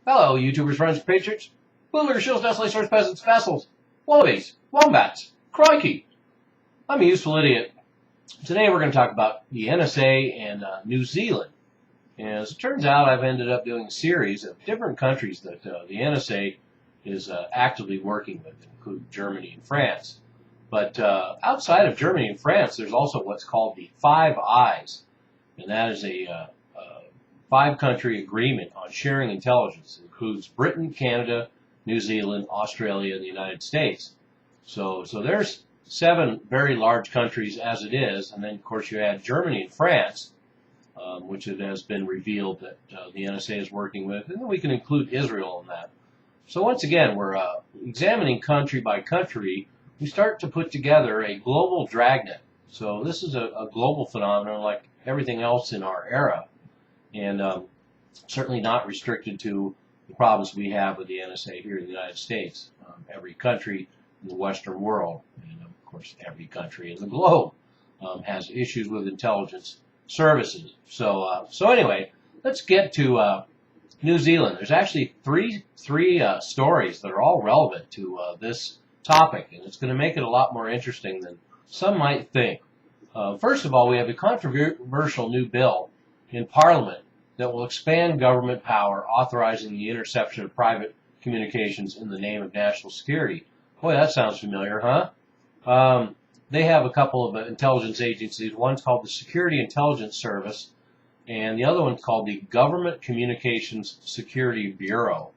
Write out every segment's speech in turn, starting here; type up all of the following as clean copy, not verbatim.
Hello, YouTubers, friends, patriots, boomers, shills, Nestle, source peasants, vessels, wallabies, wombats, crikey. I'm a useful idiot. Today we're going to talk about the NSA and New Zealand. And as it turns out, I've ended up doing a series of different countries that the NSA is actively working with, including Germany and France. But outside of Germany and France, there's also what's called the Five Eyes, and that is a five-country agreement on sharing intelligence. It includes Britain, Canada, New Zealand, Australia, and the United States. So there's seven very large countries as it is, and then of course you add Germany and France, which it has been revealed that the NSA is working with, and then we can include Israel in that. So once again, we're examining country by country. We start to put together a global dragnet. So this is a global phenomenon like everything else in our era, and certainly not restricted to the problems we have with the NSA here in the United States. Every country in the Western world, and of course every country in the globe, has issues with intelligence services. So anyway, let's get to New Zealand. There's actually three stories that are all relevant to this topic, and it's going to make it a lot more interesting than some might think. First of all, we have a controversial new bill in Parliament that will expand government power, authorizing the interception of private communications in the name of national security. Boy, that sounds familiar, huh? They have a couple of intelligence agencies. One's called the Security Intelligence Service, and the other one's called the Government Communications Security Bureau.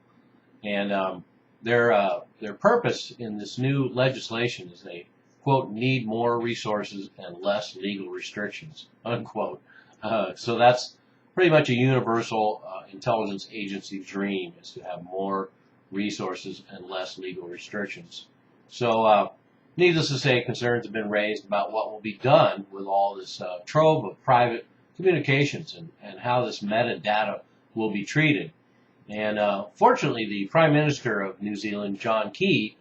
And their purpose in this new legislation is they, quote, need more resources and less legal restrictions, unquote. So that's pretty much a universal intelligence agency dream, is to have more resources and less legal restrictions. So needless to say, concerns have been raised about what will be done with all this trove of private communications and how this metadata will be treated. And fortunately, the Prime Minister of New Zealand, John Key,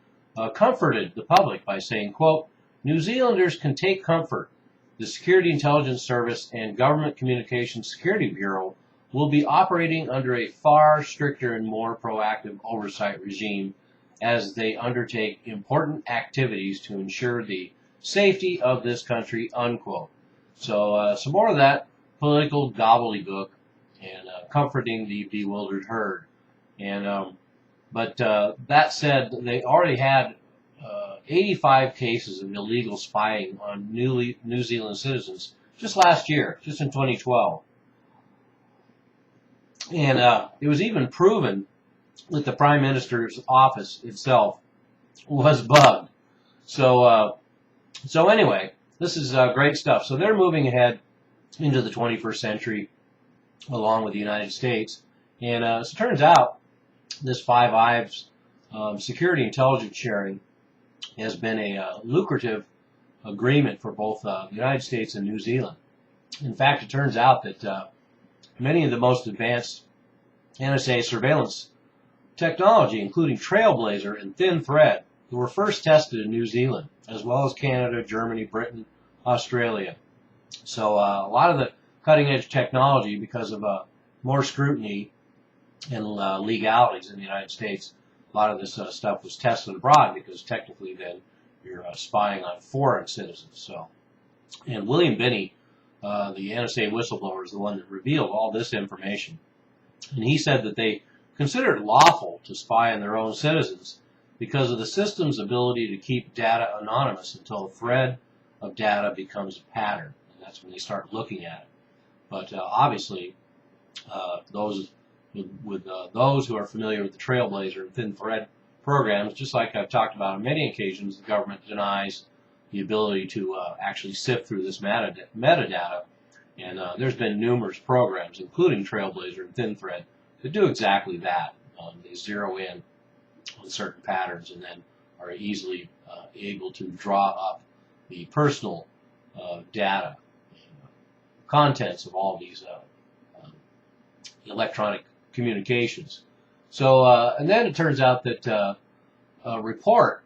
comforted the public by saying, quote, New Zealanders can take comfort. The Security Intelligence Service and Government Communications Security Bureau will be operating under a far stricter and more proactive oversight regime as they undertake important activities to ensure the safety of this country, unquote. So some more of that political gobbledygook and comforting the bewildered herd. And but that said, they already had 85 cases of illegal spying on New Zealand citizens just last year, just in 2012. And it was even proven that the Prime Minister's office itself was bugged. So anyway, this is great stuff. So they're moving ahead into the 21st century along with the United States. And as it turns out, this Five Eyes security intelligence sharing has been a lucrative agreement for both the United States and New Zealand. In fact, it turns out that many of the most advanced NSA surveillance technology, including Trailblazer and Thin Thread, were first tested in New Zealand, as well as Canada, Germany, Britain, Australia. So a lot of the cutting-edge technology, because of more scrutiny and legalities in the United States, a lot of this stuff was tested abroad because technically then you're spying on foreign citizens. So, and William Binney, the NSA whistleblower, is the one that revealed all this information. And he said that they consider it lawful to spy on their own citizens because of the system's ability to keep data anonymous until a thread of data becomes a pattern. And that's when they start looking at it. But obviously, those who are familiar with the Trailblazer and Thin Thread programs, just like I've talked about on many occasions, the government denies the ability to actually sift through this metadata. And there's been numerous programs, including Trailblazer and Thin Thread, that do exactly that. They zero in on certain patterns and then are easily able to draw up the personal data, contents of all these electronic communications. So, and then it turns out that a report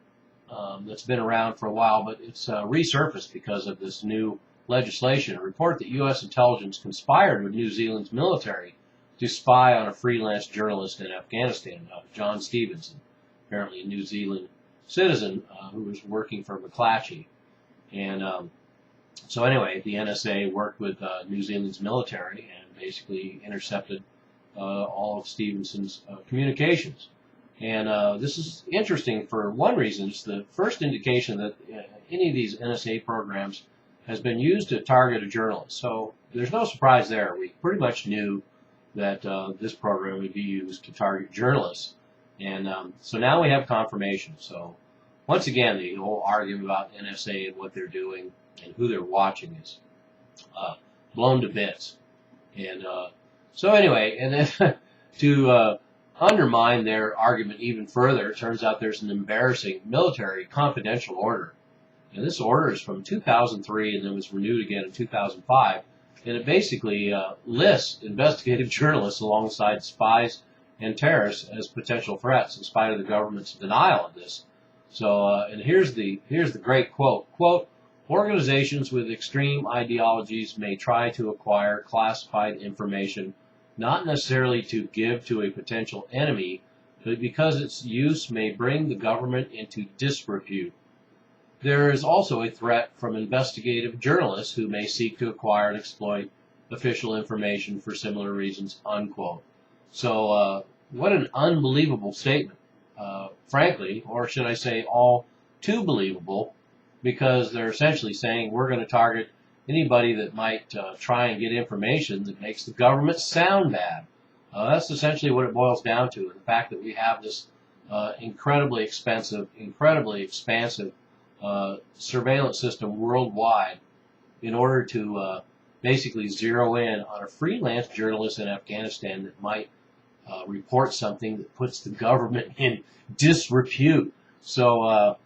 that's been around for a while, but it's resurfaced because of this new legislation, a report that U.S. intelligence conspired with New Zealand's military to spy on a freelance journalist in Afghanistan, John Stevenson, apparently a New Zealand citizen who was working for McClatchy. And so anyway, the NSA worked with New Zealand's military and basically intercepted all of Stevenson's communications. And this is interesting for one reason. It's the first indication that any of these NSA programs has been used to target a journalist. So there's no surprise there. We pretty much knew that this program would be used to target journalists. And so now we have confirmation. So once again, the whole argument about NSA and what they're doing and who they're watching is blown to bits. And so anyway, and then to undermine their argument even further, it turns out there's an embarrassing military confidential order. And this order is from 2003 and then was renewed again in 2005. And it basically lists investigative journalists alongside spies and terrorists as potential threats in spite of the government's denial of this. So, and here's the great quote. Quote, organizations with extreme ideologies may try to acquire classified information, not necessarily to give to a potential enemy, but because its use may bring the government into disrepute. There is also a threat from investigative journalists who may seek to acquire and exploit official information for similar reasons, unquote. So, what an unbelievable statement, frankly, or should I say all too believable, because they're essentially saying we're going to target anybody that might try and get information that makes the government sound bad. That's essentially what it boils down to, the fact that we have this incredibly expensive, incredibly expansive surveillance system worldwide in order to basically zero in on a freelance journalist in Afghanistan that might report something that puts the government in disrepute. So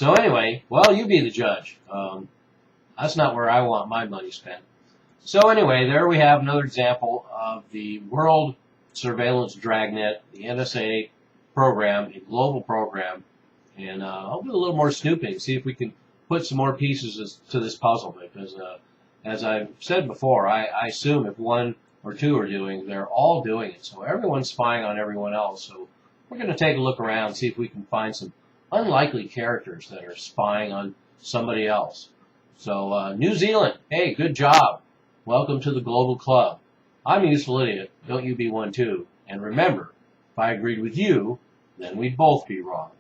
anyway, well, you be the judge. That's not where I want my money spent. So anyway, there we have another example of the world surveillance dragnet, the NSA program, a global program. And I'll do a little more snooping, see if we can put some more pieces to this puzzle, because as I've said before, I assume if one or two are doing, they're all doing it. So everyone's spying on everyone else. So we're going to take a look around, see if we can find some unlikely characters that are spying on somebody else. So New Zealand, hey, good job. Welcome to the global club. I'm a useful idiot. Don't you be one too. And remember, if I agreed with you, then we'd both be wrong.